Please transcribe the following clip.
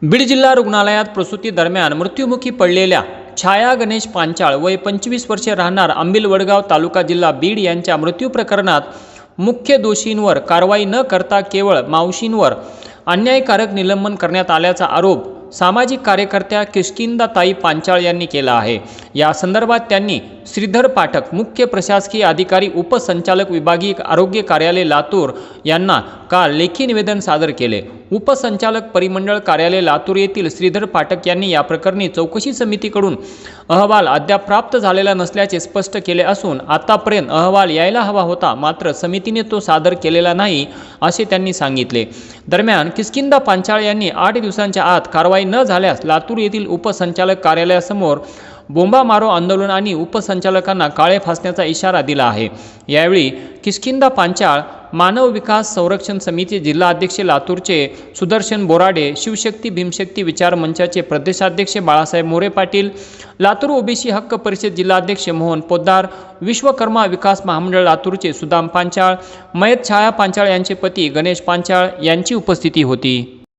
बीड जिल्हा रुग्णालयात प्रसूती दरम्यान मृत्युमुखी पडलेल्या छाया गणेश पांचाळ वय 25 वर्षे राहणार अंबिल वडगाव तालुका जिल्हा बीड यांच्या मृत्यू प्रकरणात मुख्य दोषींवर कारवाई न करता केवळ मावशींवर अन्यायकारक निलंबन करण्यात आल्याचा आरोप सामाजिक कार्यकर्त्या किष्किंधाताई पांचाळ यांनी केला आहे। या संदर्भात त्यांनी श्रीधर पाठक मुख्य प्रशासकीय अधिकारी उपसंचालक विभागीय आरोग्य कार्यालय लातूर यांना काल लेखी निवेदन सादर केले। उपसंचालक परिमंडळ कार्यालय लातूर येथील श्रीधर पाठक यांनी या प्रकरणी चौकशी समितीकडून अहवाल अद्याप प्राप्त झालेला नसल्याचे स्पष्ट केले असून आतापर्यंत अहवाल यायला हवा होता, मात्र समितीने तो सादर केलेला नाही असे त्यांनी सांगितले। दरम्यान किष्किंधा पांचाळ यांनी 8 दिवसांच्या आत कारवाई न झाल्यास लातूर येथील उपसंचालक कार्यालयासमोर बोंबा मारो आंदोलन आणि उपसंचालकांना काळे फासण्याचा इशारा दिला आहे। यावेळी किष्किंधा पांचाळ मानव विकास संरक्षण समिती जिल्हा अध्यक्ष लातूरचे सुदर्शन बोराडे, शिवशक्ती भीमशक्ती विचार मंचाचे प्रदेशाध्यक्ष बाळासाहेब मोरे पाटील, लातूर ओबीसी हक्क परिषद जिल्हाध्यक्ष मोहन पोद्दार, विश्वकर्मा विकास महामंडळ लातूरचे सुदाम पांचाळ, मयत छाया पांचाळ यांचे पती गणेश पांचाळ यांची उपस्थिती होती।